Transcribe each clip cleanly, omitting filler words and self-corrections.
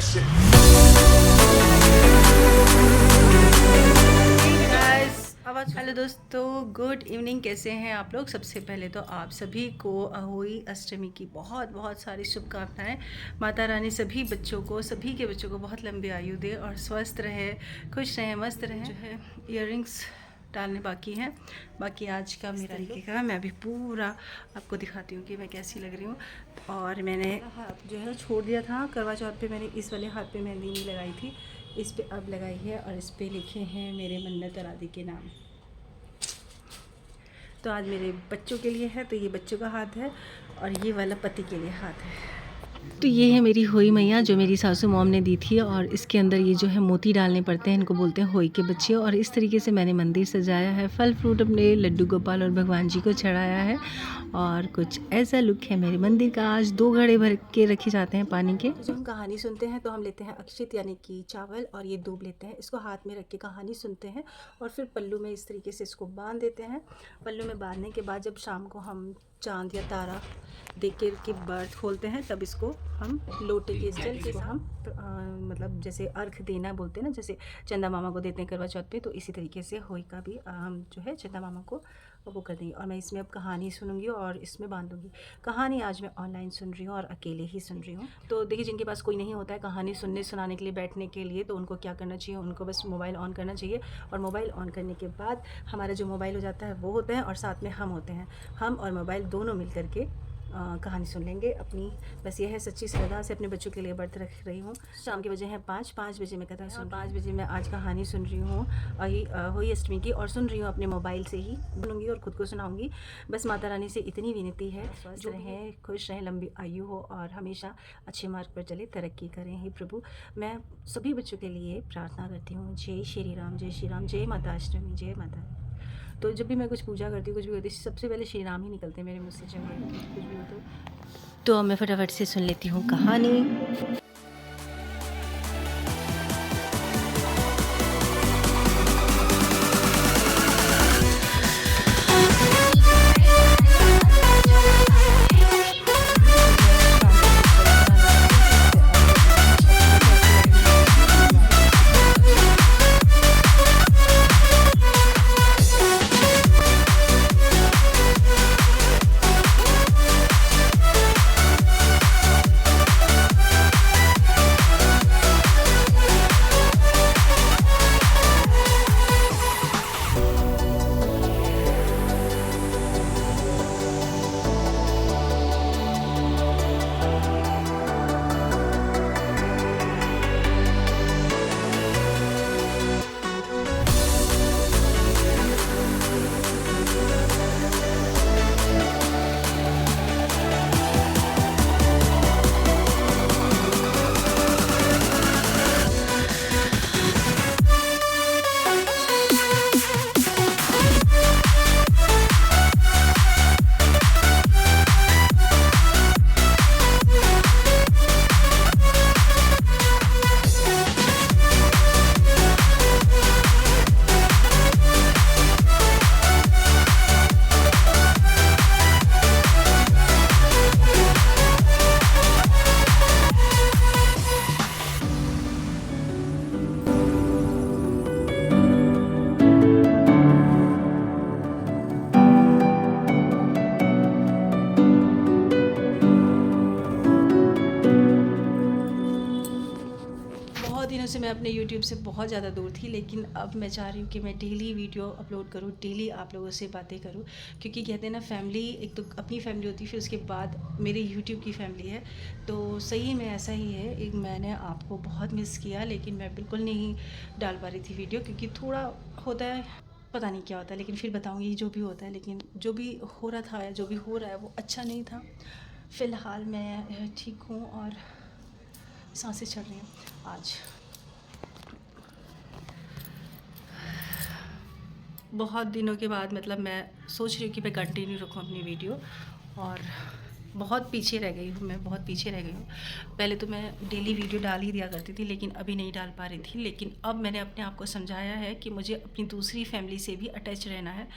Hello दोस्तों, good evening. कैसे हैं आप लोग? सबसे पहले तो आप सभी को अहोई अष्टमी की बहुत बहुत सारी शुभकामनाएं। माता रानी सभी बच्चों को, सभी के बच्चों को बहुत लंबी आयु दे और स्वस्थ रहे, खुश रहें, मस्त रहें। जो है इयररिंग्स डालने बाकी हैं। बाकी आज का मेरा तरीके का मैं अभी पूरा आपको दिखाती हूँ कि मैं कैसी लग रही हूँ। और मैंने हाथ जो है छोड़ दिया था करवा चौथ पे, मैंने इस वाले हाथ पे मेहंदी नहीं लगाई थी, इस पे अब लगाई है और इस पे लिखे हैं मेरे मन्नत और आदि के नाम। तो आज मेरे बच्चों के लिए है, तो ये बच्चों का हाथ है और ये वाला पति के लिए हाथ है। तो ये है मेरी होई मैया जो मेरी सासू मॉम ने दी थी, और इसके अंदर ये जो है मोती डालने पड़ते हैं, इनको बोलते हैं होई के बच्चे। और इस तरीके से मैंने मंदिर सजाया है, फल फ्रूट अपने लड्डू गोपाल और भगवान जी को चढ़ाया है। और कुछ ऐसा लुक है मेरे मंदिर का। आज 2 घड़े भर के रखे जाते हैं पानी के। तो जब हम कहानी सुनते हैं तो हम लेते हैं अक्षित यानी कि चावल, और ये दूब लेते हैं, इसको हाथ में रख के कहानी सुनते हैं और फिर पल्लू में इस तरीके से इसको बांध देते हैं। पल्लू में बांधने के बाद जब शाम को हम चांद या तारा देख के बर्थ खोलते हैं, तब इसको हम लोटे के जल के हम मतलब जैसे अर्घ देना बोलते हैं ना, जैसे चंदा मामा को देते हैं करवा चौथ पे, तो इसी तरीके से होई का भी हम जो है चंदा मामा को वो कर देंगे। और मैं इसमें अब कहानी सुनूंगी और इसमें बांधूंगी। कहानी आज मैं ऑनलाइन सुन रही हूँ और अकेले ही सुन रही हूँ। तो देखिए, जिनके पास कोई नहीं होता है कहानी सुनाने के लिए, बैठने के लिए, तो उनको क्या करना चाहिए, उनको बस मोबाइल ऑन करना चाहिए। और मोबाइल ऑन करने के बाद हमारा जो मोबाइल हो जाता है वो होता है, और साथ में हम होते हैं। हम और मोबाइल दोनों मिल करके कहानी सुन लेंगे अपनी। बस यह है सच्ची श्रद्धा से अपने बच्चों के लिए व्रत रख रही हूँ। शाम के बजे हैं 5 बजे मैं कथा सुन, 5 बजे मैं आज कहानी सुन रही हूँ होई अष्टमी की, और सुन रही हूँ अपने मोबाइल से ही सुनूंगी और ख़ुद को सुनाऊंगी। बस माता रानी से इतनी विनती है, स्वस्थ रहें, खुश रहें, लंबी आयु हो और हमेशा अच्छे मार्ग पर चले, तरक्की करें। हे प्रभु, मैं सभी बच्चों के लिए प्रार्थना करती हूँ। जय श्री राम, जय श्री राम, जय माता अष्टमी, जय माता। तो जब भी मैं कुछ पूजा करती हूँ, कुछ भी करती हूँ, सबसे पहले श्री राम ही निकलते हैं मेरे मुँह से, चाहे कुछ भी हो। तो मैं फटाफट से सुन लेती हूँ कहानी। दिनों से मैं अपने YouTube से बहुत ज़्यादा दूर थी, लेकिन अब मैं चाह रही हूँ कि मैं डेली वीडियो अपलोड करूँ, डेली आप लोगों से बातें करूँ। क्योंकि कहते हैं ना, फैमिली एक तो अपनी फैमिली होती है, फिर उसके बाद मेरी YouTube की फैमिली है। तो सही में ऐसा ही है। एक मैंने आपको बहुत मिस किया, लेकिन मैं बिल्कुल नहीं डाल पा रही थी वीडियो, क्योंकि थोड़ा होता है, पता नहीं क्या होता है, लेकिन फिर बताऊँगी जो भी होता है। लेकिन जो भी हो रहा था या जो भी हो रहा है वो अच्छा नहीं था। फ़िलहाल मैं ठीक हूँ और सांसें चल रही हैं। आज बहुत दिनों के बाद मतलब मैं सोच रही हूँ कि मैं कंटिन्यू रखूँ अपनी वीडियो। और बहुत पीछे रह गई हूँ, मैं बहुत पीछे रह गई हूँ। पहले तो मैं डेली वीडियो डाल ही दिया करती थी, लेकिन अभी नहीं डाल पा रही थी। लेकिन अब मैंने अपने आप को समझाया है कि मुझे अपनी दूसरी फैमिली से भी अटैच रहना है,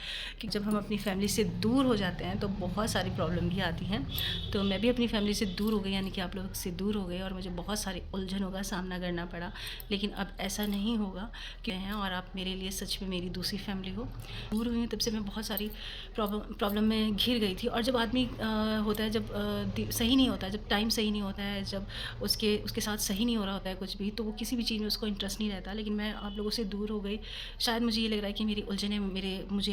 कि जब हम अपनी फैमिली से दूर हो जाते हैं तो बहुत सारी प्रॉब्लम भी आती हैं। तो मैं भी अपनी फैमिली से दूर हो गई, यानी कि आप लोग से दूर हो गए, और मुझे बहुत सारे उलझनों का सामना करना पड़ा। लेकिन अब ऐसा नहीं होगा कि हैं और आप मेरे लिए सच में मेरी दूसरी फैमिली हो। दूर हुई तब से मैं बहुत सारी प्रॉब्लम में घिर गई थी। और जब आदमी होता है, जब सही नहीं होता है, जब टाइम सही नहीं होता है, जब उसके साथ सही नहीं हो रहा होता है कुछ भी, तो वो किसी भी चीज़ में उसको इंटरेस्ट नहीं रहता। लेकिन मैं आप लोगों से दूर हो गई, शायद मुझे ये लग रहा है कि मेरी उलझनें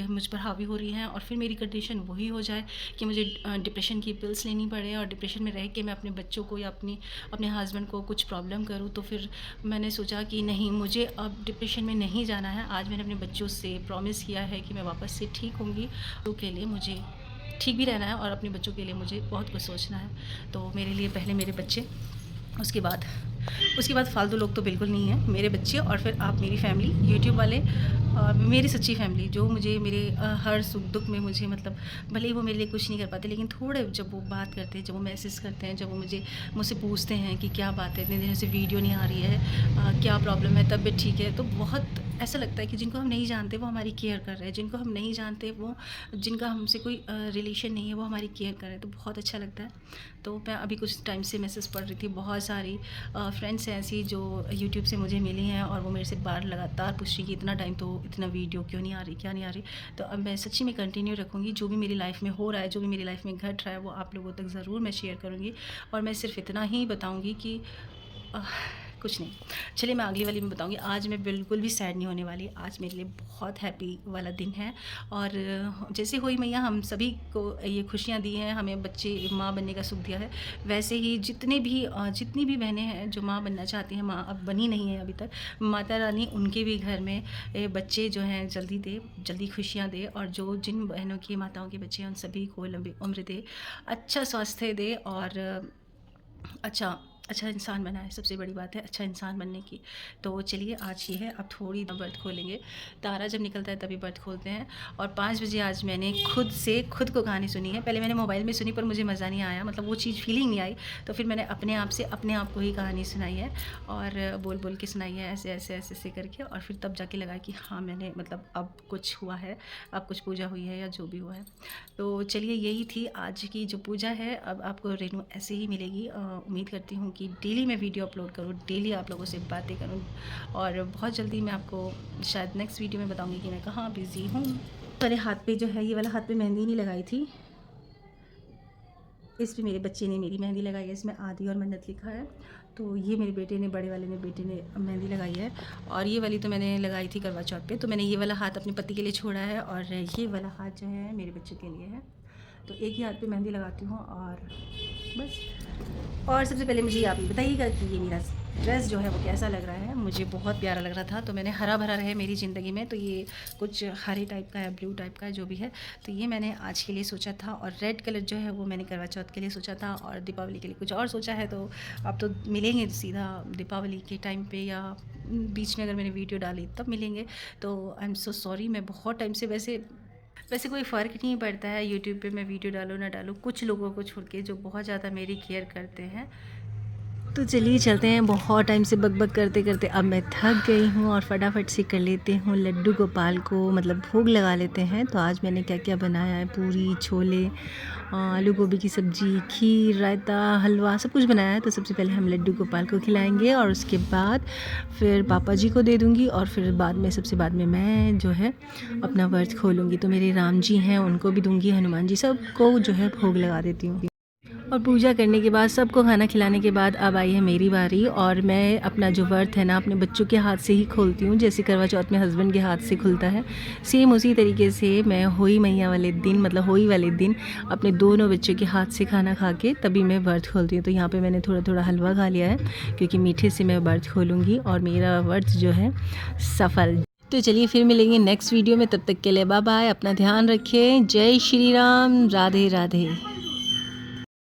मुझ पर हावी हो रही हैं, और फिर मेरी कंडीशन वही हो जाए कि मुझे डिप्रेशन की पिल्स लेनी पड़े, और डिप्रेशन में रह के मैं अपने बच्चों को या अपने हस्बैंड को कुछ प्रॉब्लम करूँ। तो फिर मैंने सोचा कि नहीं, मुझे अब डिप्रेशन में नहीं जाना है। आज मैंने अपने बच्चों से प्रॉमिस किया है कि मैं वापस से ठीक होंगी। तो के लिए मुझे ठीक भी रहना है, और अपने बच्चों के लिए मुझे बहुत कुछ सोचना है। तो मेरे लिए पहले मेरे बच्चे, उसके बाद फालतू लोग तो बिल्कुल नहीं है, मेरे बच्चे, और फिर आप मेरी फैमिली, यूट्यूब वाले, और मेरी सच्ची फैमिली, जो मुझे मेरे हर सुख दुख में मुझे, मतलब भले ही वो मेरे लिए कुछ नहीं कर पाते, लेकिन थोड़े जब वो बात करते हैं, जब वो मैसेज करते हैं, जब वो मुझसे पूछते हैं कि क्या बात है, इतने दिनों से वीडियो नहीं आ रही है, क्या प्रॉब्लम है, तबीयत ठीक है, तो बहुत ऐसा लगता है कि जिनको हम नहीं जानते वो हमारी केयर कर रहे हैं, जिनको हम नहीं जानते, वो जिनका हमसे कोई रिलेशन नहीं है, वो हमारी केयर कर रहे हैं, तो बहुत अच्छा लगता है। तो मैं अभी कुछ टाइम से मैसेज पढ़ रही थी, बहुत सारी फ्रेंड्स हैं ऐसी जो यूट्यूब से मुझे मिली हैं, और वो मेरे से बार लगातार पूछ रही कि इतना टाइम तो इतना वीडियो क्यों नहीं आ रही, क्या नहीं आ रही। तो अब मैं सच्ची में कंटिन्यू रखूँगी, जो भी मेरी लाइफ में हो रहा है, जो भी मेरी लाइफ में घट रहा है, वो आप लोगों तक ज़रूर मैं शेयर करूँगी। और मैं सिर्फ इतना ही बताऊँगी कि कुछ नहीं। चलिए मैं अगली वाली में बताऊँगी। आज मैं बिल्कुल भी सैड नहीं होने वाली, आज मेरे लिए बहुत हैप्पी वाला दिन है। और जैसे हुई मैया हम सभी को ये खुशियाँ दी हैं, हमें बच्चे माँ बनने का सुख दिया है, वैसे ही जितनी भी बहनें हैं जो माँ बनना चाहती हैं, माँ अब बनी नहीं है अभी तक, माता रानी उनके भी घर में बच्चे जो हैं जल्दी खुशियाँ दे, और जिन बहनों की, माताओं के बच्चे हैं, उन सभी को लंबी उम्र दे, अच्छा स्वास्थ्य दे, और अच्छा इंसान बनाए। सबसे बड़ी बात है अच्छा इंसान बनने की। तो चलिए आज ये है, अब थोड़ी बर्थ खोलेंगे। तारा जब निकलता है तभी बर्थ खोलते हैं। और 5 बजे आज मैंने खुद को कहानी सुनी है। पहले मैंने मोबाइल में सुनी, पर मुझे मज़ा नहीं आया, मतलब वो चीज़ फीलिंग नहीं आई। तो फिर मैंने अपने आप को ही कहानी सुनाई है, और बोल के सुनाई है, ऐसे करके। और फिर तब जाके लगा कि हाँ, मैंने मतलब अब कुछ हुआ है, अब कुछ पूजा हुई है, या जो भी हुआ है। तो चलिए यही थी आज की जो पूजा है। अब आपको रेनू ऐसे ही मिलेगी। उम्मीद करती हूँ कि डेली मैं वीडियो अपलोड करूँ, डेली आप लोगों से बातें करूँ, और बहुत जल्दी मैं आपको शायद नेक्स्ट वीडियो में बताऊँगी कि मैं कहाँ बिज़ी हूँ। मेरे हाथ पे जो है, ये वाला हाथ पे मेहंदी नहीं लगाई थी, इस पे मेरे बच्चे ने मेरी मेहंदी लगाई है, इसमें आदि और मन्नत लिखा है। तो ये मेरे बेटे ने, बड़े वाले ने, बेटे ने मेहंदी लगाई है। और ये वाली तो मैंने लगाई थी करवा चौथ पे। तो मैंने ये वाला हाथ अपने पति के लिए छोड़ा है, और ये वाला हाथ जो है मेरे बच्चों के लिए है। तो एक ही हाथ पे मेहंदी लगाती हूँ, और बस। और सबसे पहले मुझे आप ये बताइएगा कि ये मेरा ड्रेस जो है वो कैसा लग रहा है। मुझे बहुत प्यारा लग रहा था, तो मैंने हरा भरा रहे मेरी ज़िंदगी में, तो ये कुछ हरे टाइप का है, ब्लू टाइप का है, जो भी है। तो ये मैंने आज के लिए सोचा था, और रेड कलर जो है वो मैंने करवा चौथ के लिए सोचा था, और दीपावली के लिए कुछ और सोचा है। तो आप तो मिलेंगे सीधा दीपावली के टाइम पे, या बीच में अगर मैंने वीडियो डाली तब मिलेंगे। तो आई एम सो सॉरी। मैं बहुत टाइम से, वैसे कोई फ़र्क नहीं पड़ता है यूट्यूब पे मैं वीडियो डालूँ ना डालूँ, कुछ लोगों को छोड़ के जो बहुत ज़्यादा मेरी केयर करते हैं। तो चलिए चलते हैं, बहुत टाइम से बक करते करते अब मैं थक गई हूँ, और फटाफट से कर लेते हूँ लड्डू गोपाल को, मतलब भोग लगा लेते हैं। तो आज मैंने क्या क्या बनाया है, पूरी, छोले, आलू गोभी की सब्ज़ी, खीर, रायता, हलवा, सब कुछ बनाया है। तो सबसे पहले हम लड्डू गोपाल को खिलाएंगे, और उसके बाद फिर पापा जी को दे दूँगी, और फिर सबसे बाद में मैं जो है अपना व्रत खोलूँगी। तो मेरे राम जी हैं, उनको भी दूँगी, हनुमान जी, सबको जो है भोग लगा देती हूँ। और पूजा करने के बाद, सबको खाना खिलाने के बाद अब आई है मेरी बारी, और मैं अपना जो व्रत है ना अपने बच्चों के हाथ से ही खोलती हूँ। जैसे करवा चौथ में हस्बैंड के हाथ से खुलता है, सेम उसी तरीके से मैं होली मैया वाले दिन, मतलब होली वाले दिन, अपने दोनों बच्चों के हाथ से खाना खा के तभी मैं व्रत खोलती हूँ। तो यहाँ पर मैंने थोड़ा हलवा खा लिया है, क्योंकि मीठे से मैं व्रत खोलूँगी, और मेरा व्रत जो है सफल। तो चलिए फिर मिलेंगे नेक्स्ट वीडियो में, तब तक के लिए बाय बाय, अपना ध्यान रखें, जय श्री राम, राधे राधे।